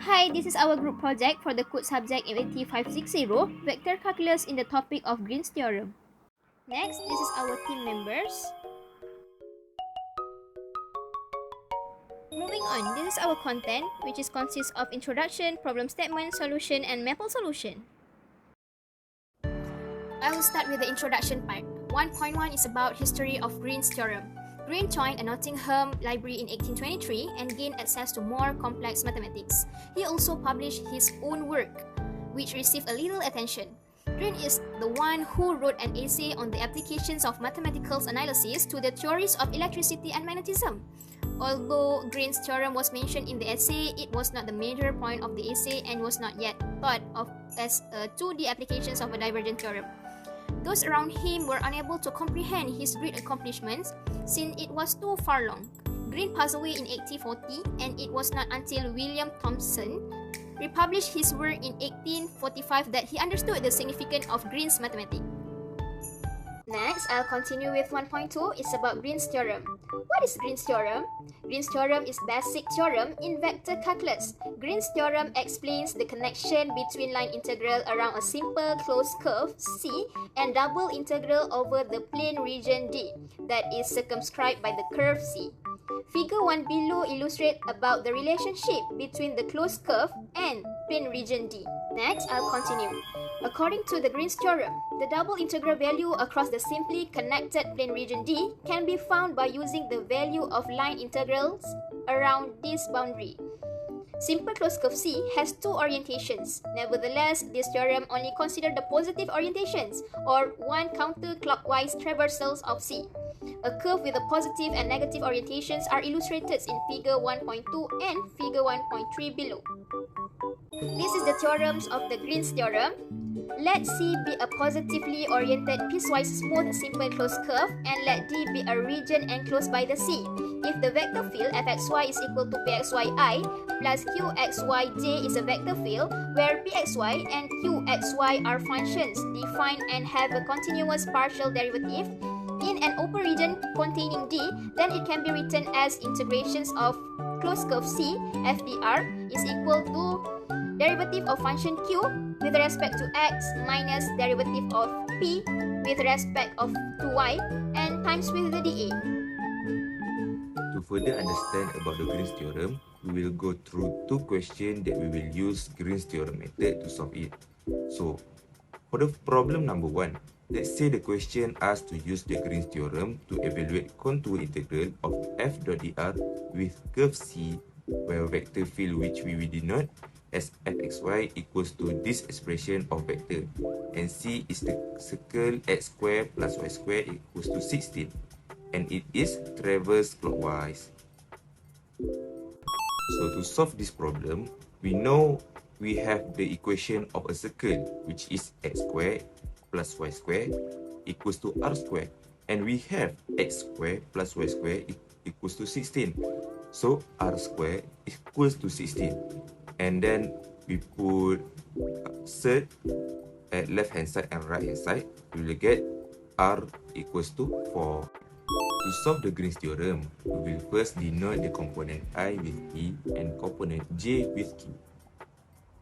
Hi, this is our group project for the code subject MAT560, Vector Calculus in the topic of Green's Theorem. Next, this is our team members. Moving on, this is our content, which consists of introduction, problem statement, solution, and maple solution. I will start with the introduction part. 1.1 is about history of Green's Theorem. Green joined a Nottingham library in 1823 and gained access to more complex mathematics. He also published his own work, which received a little attention. Green is the one who wrote an essay on the applications of mathematical analysis to the theories of electricity and magnetism. Although Green's theorem was mentioned in the essay, it was not the major point of the essay and was not yet thought of as 2D applications of a divergent theorem. Those around him were unable to comprehend his great accomplishments since it was too far long. Green passed away in 1840, and it was not until William Thomson republished his work in 1845 that he understood the significance of Green's mathematics. Next, I'll continue with 1.2. It's about Green's theorem. What is Green's theorem? Green's theorem is basic theorem in vector calculus. Green's theorem explains the connection between line integral around a simple closed curve C and double integral over the plane region D that is circumscribed by the curve C. Figure 1 below illustrates about the relationship between the closed curve and plane region D. Next, I'll continue. According to the Green's theorem, the double integral value across the simply connected plane region D can be found by using the value of line integrals around this boundary. Simple closed curve C has two orientations. Nevertheless, this theorem only considers the positive orientations, or one counterclockwise traversals of C. A curve with the positive and negative orientations are illustrated in figure 1.2 and figure 1.3 below. This is the theorems of the Green's theorem. Let C be a positively oriented piecewise smooth simple closed curve, and let D be a region enclosed by the C. If the vector field fxy is equal to pxyi plus qxyj is a vector field where pxy and qxy are functions defined and have a continuous partial derivative in an open region containing D, then it can be written as integrations of closed curve C fdr is equal to derivative of function q with respect to x minus derivative of p with respect of to y and times with the dA. To further understand about the Green's theorem, we will go through two questions that we will use Green's theorem method to solve it. So, for the problem number 1, let's say the question asks to use the Green's theorem to evaluate contour integral of f dot dr with curve C, where vector field which we will denote as fxy equals to this expression of vector, and C is the circle x square plus y square equals to 16, and it is traverse clockwise. So to solve this problem, we know we have the equation of a circle which is x square plus y square equals to r square, and we have x square plus y square equals to 16. So r square equals to 16. And then we put set at left hand side and right hand side. We will get r equals to 4. To solve the Green's theorem, we will first denote the component I with P and component J with Q.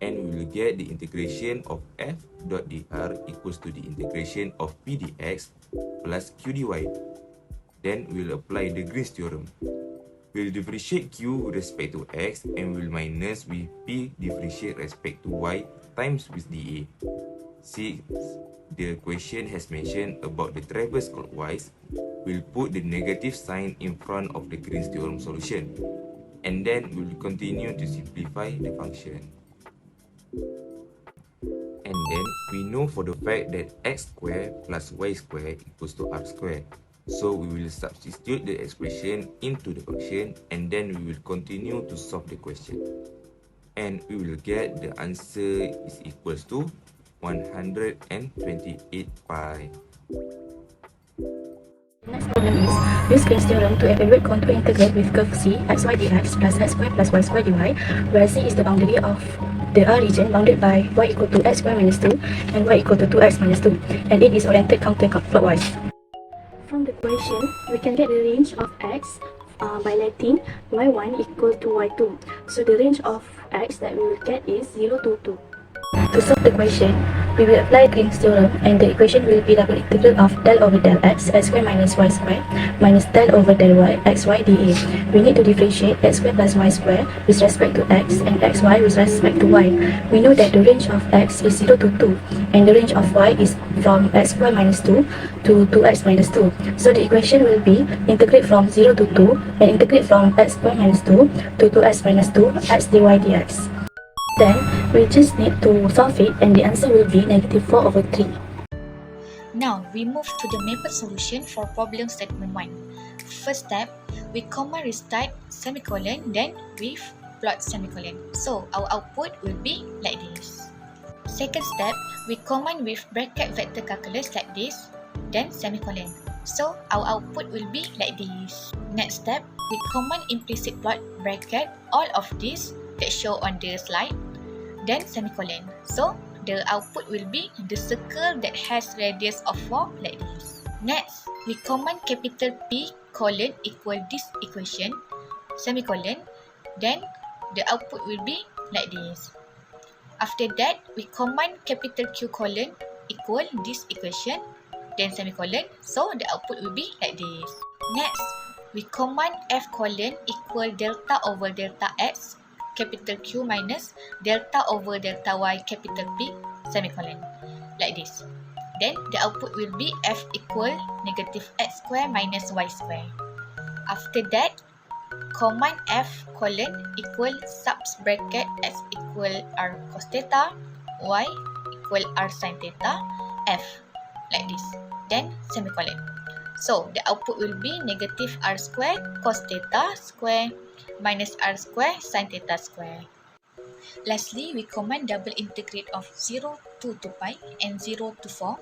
And we will get the integration of f dot dr equals to the integration of P dx plus Q dy. Then we will apply the Green's theorem. We will differentiate Q with respect to X and will minus with P differentiate respect to Y times with dA. Since the question has mentioned about the traverse clockwise, we'll put the negative sign in front of the Green's theorem solution, and then we will continue to simplify the function. And then we know for the fact that x squared plus y squared equals to r squared. So we will substitute the expression into the function, and then we will continue to solve the question. And we will get the answer is equals to 128 pi. Next problem is, use Green's theorem to evaluate contour integral with curve C xy dx plus x square plus y square dy, where C is the boundary of the R region bounded by y equal to x square minus 2 and y equal to 2x minus 2, and it is oriented counterclockwise. From the equation, we can get the range of x by letting y1 equal to y2. So the range of x that we will get is 0 to 2. To solve the question, we will apply Green's theorem and the equation will be double integral of del over del x square minus y square minus del over del y xy dA. We need to differentiate x square plus y square with respect to x and xy with respect to y. We know that the range of x is 0 to 2 and the range of y is from x square minus 2 to 2x minus 2. So the equation will be integrate from 0 to 2 and integrate from x square minus 2 to 2x minus 2 x dy dx. Then, we just need to solve it and the answer will be negative 4 over 3. Now, we move to the maple solution for problem statement 1. First step, we comma restart semicolon, then with plot semicolon. So, our output will be like this. Second step, we command with bracket vector calculus like this, then semicolon. So, our output will be like this. Next step, we command implicit plot bracket all of this that show on the slide, then semicolon. So, the output will be the circle that has radius of 4 like this. Next, we command capital P colon equal this equation, semicolon, then the output will be like this. After that, we command capital Q colon equal this equation, then semicolon, so the output will be like this. Next, we command F colon equal delta over delta X capital Q minus delta over delta Y capital P semicolon like this. Then the output will be F equal negative X square minus Y square. After that, command F colon equal subs bracket X equal R cos theta, Y equal R sin theta, F like this. Then semicolon. So the output will be negative R square cos theta square minus R square sin theta square. Lastly, we command double integrate of 0 to 2 pi and 0 to 4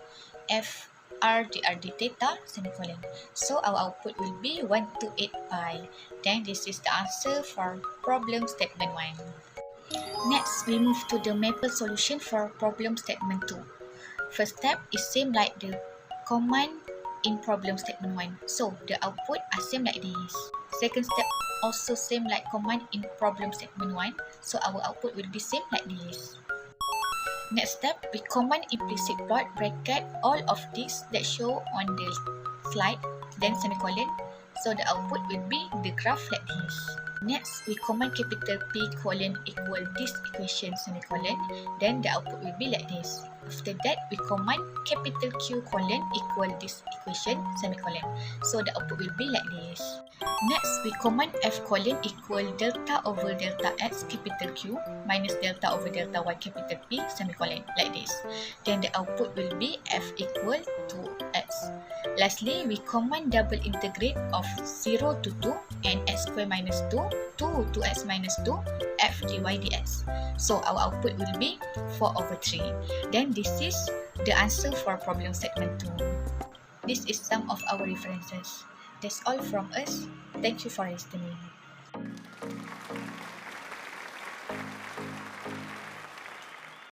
f r dr d theta semicolon. So our output will be 1 to 8 pi. Then this is the answer for problem statement 1. Next, we move to the maple solution for problem statement 2. First step is same like the command in problem statement 1. So the output are same like this. Second step also same like command in problem statement 1. So our output will be same like this. Next step, we command implicit plot bracket all of this that show on the slide, then semicolon. So the output will be the graph like this. Next, we command capital P colon equal this equation semicolon. Then the output will be like this. After that, we command capital Q colon equal this equation semicolon. So the output will be like this. Next, we command F colon equal delta over delta X capital Q minus delta over delta Y capital P semicolon like this. Then the output will be F equal to X. Lastly, we command double integrate of 0 to 2 and x square minus 2 to 2x minus 2 f dy dx. So our output will be 4 over 3. Then this is the answer for problem statement 2. This is some of our references. That's all from us. Thank you for listening.